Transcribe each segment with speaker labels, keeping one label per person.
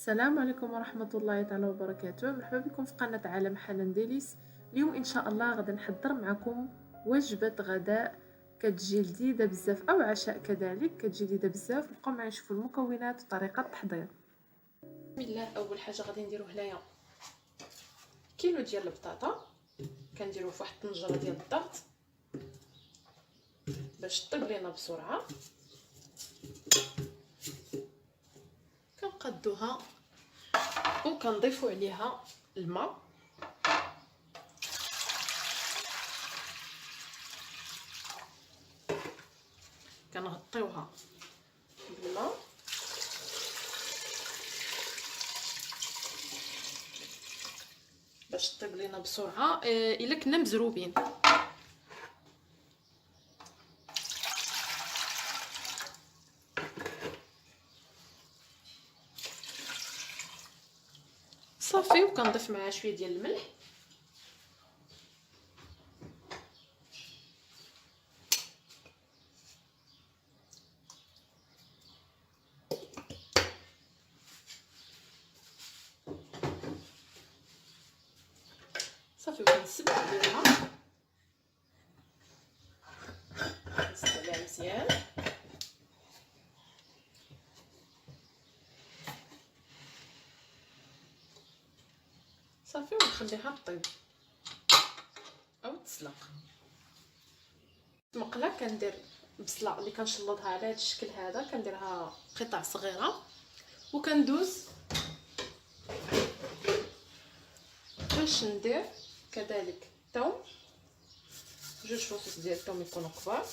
Speaker 1: السلام عليكم ورحمة الله تعالى وبركاته. مرحبا بكم في قناة عالم حنان ديليس. اليوم ان شاء الله غادي نحضر معكم وجبة غداء كتجي لذيذة بزاف او عشاء كذلك كتجي لذيذة بزاف. بقاو معايا نشوفوا المكونات وطريقة التحضير. بسم الله. اول حاجة غادي نديرو هنايا كيلو ديال البطاطا، كنديروه في واحد الطنجرة ديال الضغط باش طيب لينا بسرعة. كنقادوها وكنضيفوا عليها الماء، كنغطيوها بالماء باش طيب لينا بسرعه. الا كنا مزروبين صافي، وكنضيف معها شويه ديال الملح صافي، وكنسبق عليها مزيان صافي، ونخليها طيب او تسلق. المقله كندير البصله اللي كنشلضها على هذا الشكل هذا، كنديرها قطع صغيره وكندوز باش ندير كذلك الثوم، 2 فصوص ديال الثوم يكونوا كبار،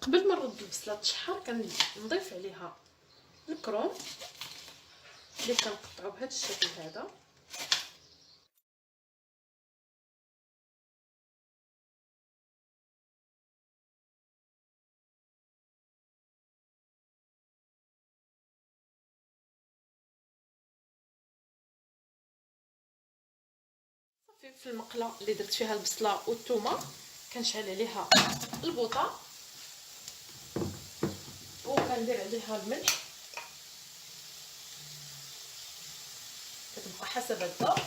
Speaker 1: قبل ما نرد البصله تشحر كنضيف عليها الكروم اللي كنقطعو بهذا الشكل هذا. صافي، في المقله اللي درت فيها البصله والثومه كنشعل عليها البوطه وكندير عليها الملح، كتبقى حسب الذوق.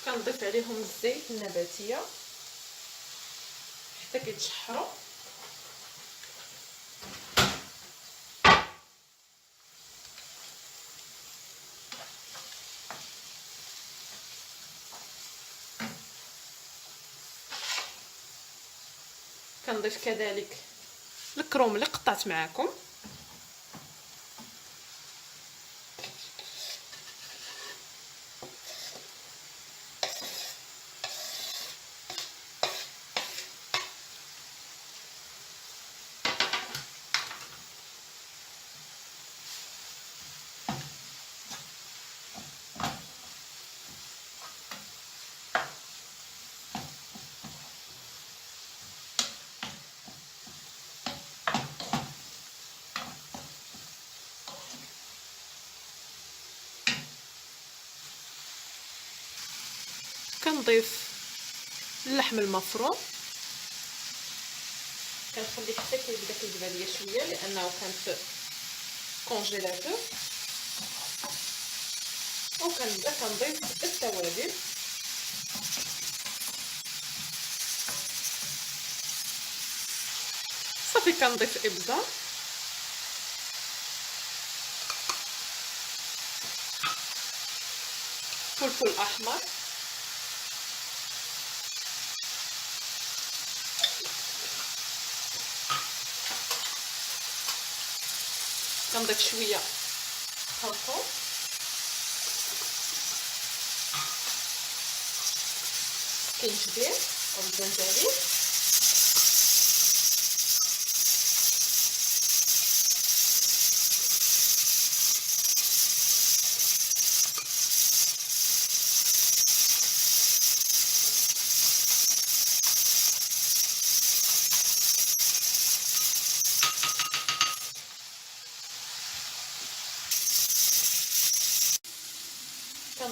Speaker 1: كنضيف عليهم الزيت النباتيه حتى كيتشحروا. كنضيف كذلك الكروم اللي قطعت معاكم، كنضيف اللحم المفروم، كنخليه حتى كيبدا كيجبد ليا شويه لانه كان في كونجيلاتور، وكنبدا كنضيف التوابل. صافي، كنضيف ابزار، فلفل احمر، كنضيف شويه خرقوم، كنجبير او الجنزبيل،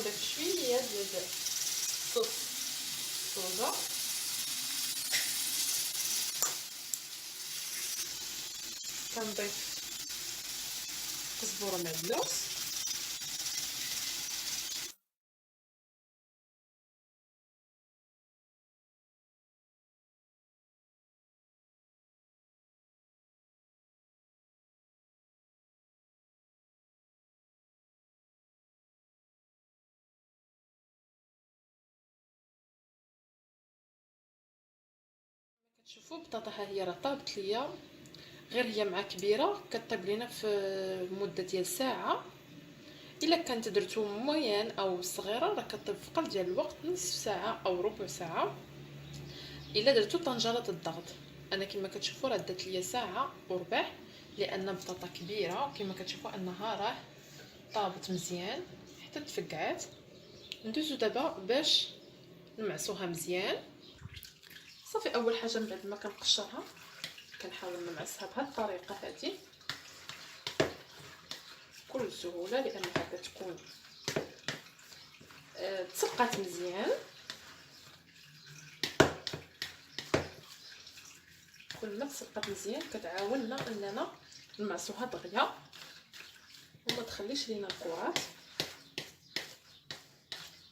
Speaker 1: كنضيف شويه ديال صوص صودا، كنضيف كزبره معدنوس، كتشوفوا البطاطا ها هي راه طابت ليا، غير هي مع كبيره كطيب لينا في مده ديال ساعه. الا كانت درتو موين او صغيره راه كطيب في قل ديال الوقت، نصف ساعه او ربع ساعه. الا درتو طنجره الضغط، انا كما كتشوفوا راه دات ليا ساعه وربع، لان بطاطا كبيره كما كتشوفوا انها راه طابت مزيان حتى تفقعات. ندوزو دابا باش نمعسوها مزيان. صافي، اول حاجه من بعد ما كنقشرها كنحاول نمعسها بهذه الطريقه هذه بكل سهوله، لانها كتكون تسقات مزيان. كل ما تسقات مزيان كتعاوننا اننا نمعسوها دغيا وما تخليش لينا الكرات.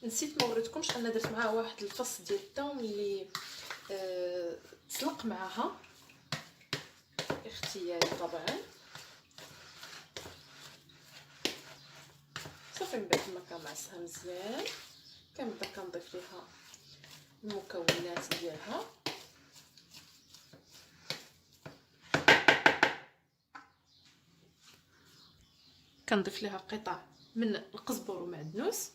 Speaker 1: نسيت ما وريتكمش انا درت معها واحد الفص ديال الثوم اللي تسلق معها، اختياري طبعا. صافي، من بعد ما كنمعسها مزيان كنبدا كنضيف ليها المكونات ديالها. كنضيف ليها قطع من القزبر ومعدنوس،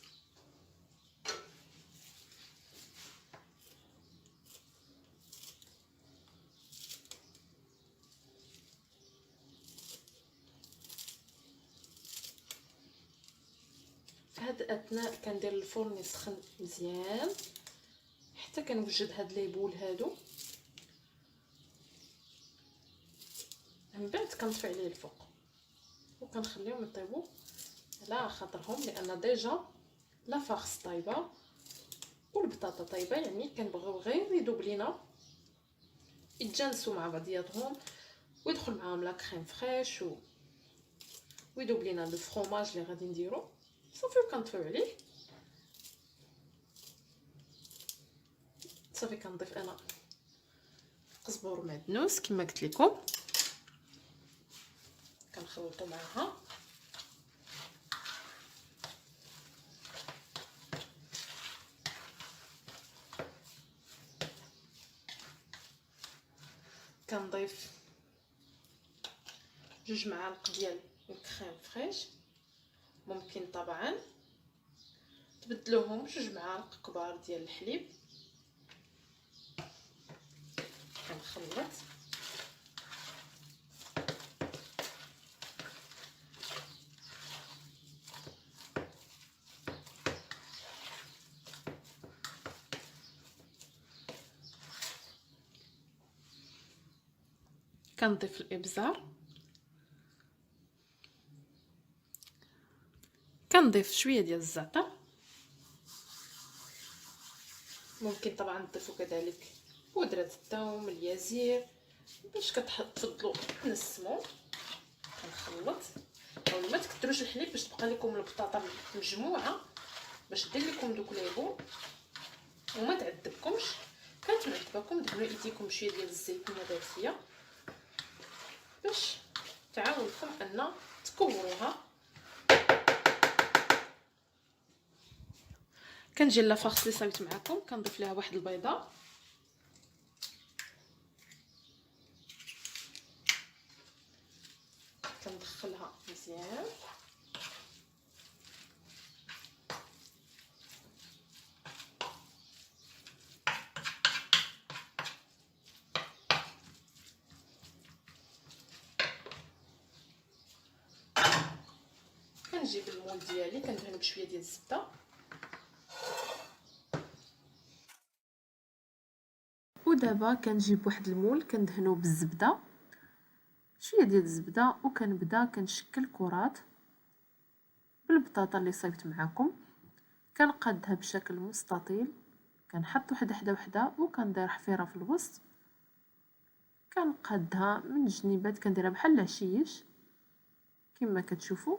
Speaker 1: في هذا الاثناء كندير الفرن يسخن مزيان حتى كنوجد هاد ليبول هادو. من بعد كنطفي عليه الفوق وكنخليهم يطيبوا على خاطرهم، لان ديجا لا فارس طايبه والبطاطا طايبه، يعني كنبغيو غير يذوب لينا يتجانسوا مع بعضياتهم ويدخل معاهم لا كريم فريش ويذوب لينا لو فرomاج اللي غادي نديرو. صافي، وكنطفيو عليه. صافي، كنضيف انا قزبر ومعدنوس كما قلت لكم، كنخلطو معها. كنضيف 2 معالق ديال الكريم فريش، ممكن طبعا تبدلوهم 2 معالق كبار ديال الحليب. كنخلط كنضيف الابزار، كنضيف شويه ديال الزعتر، ممكن طبعا تضيفوا كذلك بودره الثوم، اليازير، باش كتفضلوا تنسموا. كنخلط، او ما تكثروش الحليب باش تبقى لكم البطاطا مجموعه، باش دير لكم دوك ليبول وما تعذبكمش. كانت معذباكم دهنوا ايديكم شويه ديال الزيت النباتيه باش تعاونكم ان تكوروها. كنجي لافارس اللي صايبت معكم كنضيف ليها واحد البيضه، كندخلها مزيان. كنجيب المول ديالي كندهنو بشويه ديال الزبده، ودابا كنجيب واحد المول كندهنو بالزبده، شويه ديال الزبده، وكنبدا كنشكل كرات بالبطاطا اللي صايبت معكم. كنقادها بشكل مستطيل، كنحط وحده وحده وكندير حفيره في الوسط، كنقادها من الجنيبات كنديرها بحال العشيش كما كتشوفوا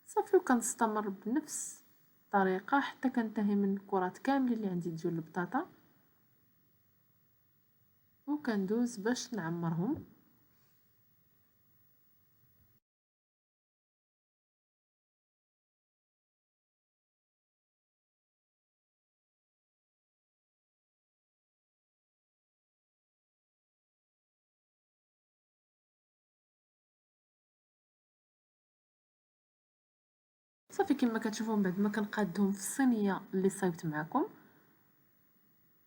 Speaker 1: صافي. وكنستمر بنفس الطريقه حتى كنتهي من الكرات كاملين اللي عندي ديال البطاطا، وكندوز باش نعمرهم. صافي كما كتشوفوا من بعد ما كنقادهم في الصينيه اللي صايبت معكم،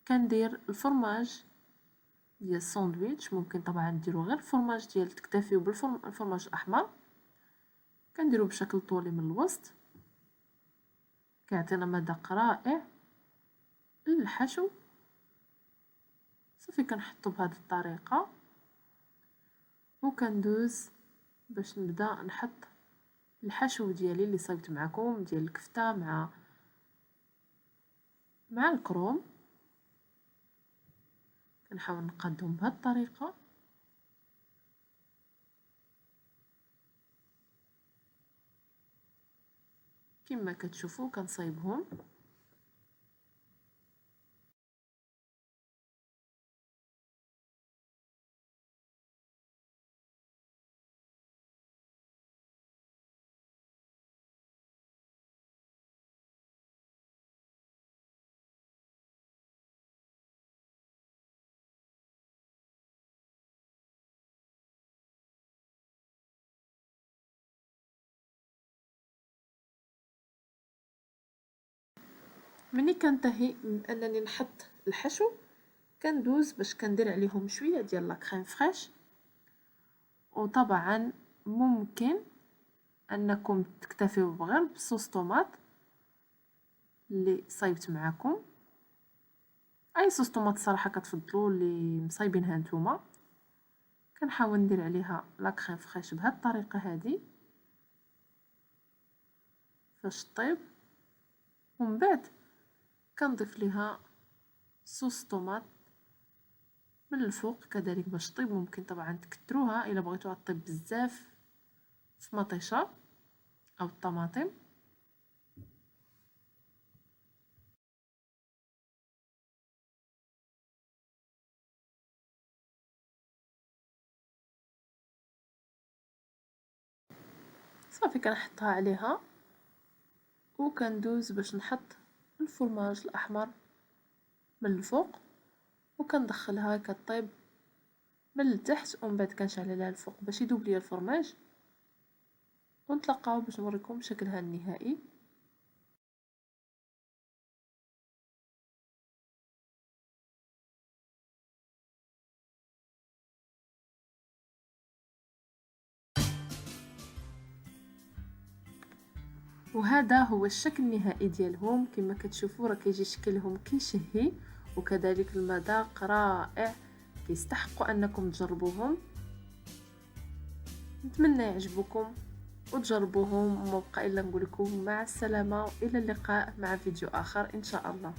Speaker 1: كندير الفرماج ديال الساندويتش. ممكن طبعا ديروا غير الفرماج ديال تكتفيو بالفرماج الاحمر، كنديرو بشكل طولي من الوسط، كيعطينا مذاق رائع للحشو. صافي كنحطو بهذه الطريقه وكندوز باش نبدا نحط الحشو ديالي اللي صايبت معكم ديال الكفته مع الكروم. كنحاول نقادهم بهذه الطريقه. كما كتشوفوا كنصايبهم. مني كنتهي من انني نحط الحشو، كندوز باش كندير عليهم شويه ديال لا كريم فريش. وطبعا ممكن انكم تكتفيو بغير بصوص طوماط اللي صايبت معكم، اي صوص طوماط صراحه كتفضلوا اللي مصايبينها نتوما. كنحاول ندير عليها لا كريم فريش بهذه الطريقه هذه فاش طيب، ومن بعد كنضيف ليها صوص طوماط من الفوق كذلك باش طيب. ممكن طبعا تكتروها الا بغيتوها طيب بزاف في مطيشه او الطماطم. صافي كنحطها عليها وكندوز باش نحط الفرماج الاحمر من الفوق وكندخلها كطيب من التحت، ومن بعد كنشعل عليها الفوق باش يذوب ليا الفرماج، ونتلاقاو باش نوريكم شكلها النهائي. وهذا هو الشكل النهائي ديالهم. كما كتشوفوا راه كيجي شكلهم كيشهي، وكذلك المذاق رائع، كيستحقوا انكم تجربوهم. نتمنى يعجبكم وتجربوهم، وما بقى الا نقول لكم مع السلامه والى اللقاء مع فيديو اخر ان شاء الله.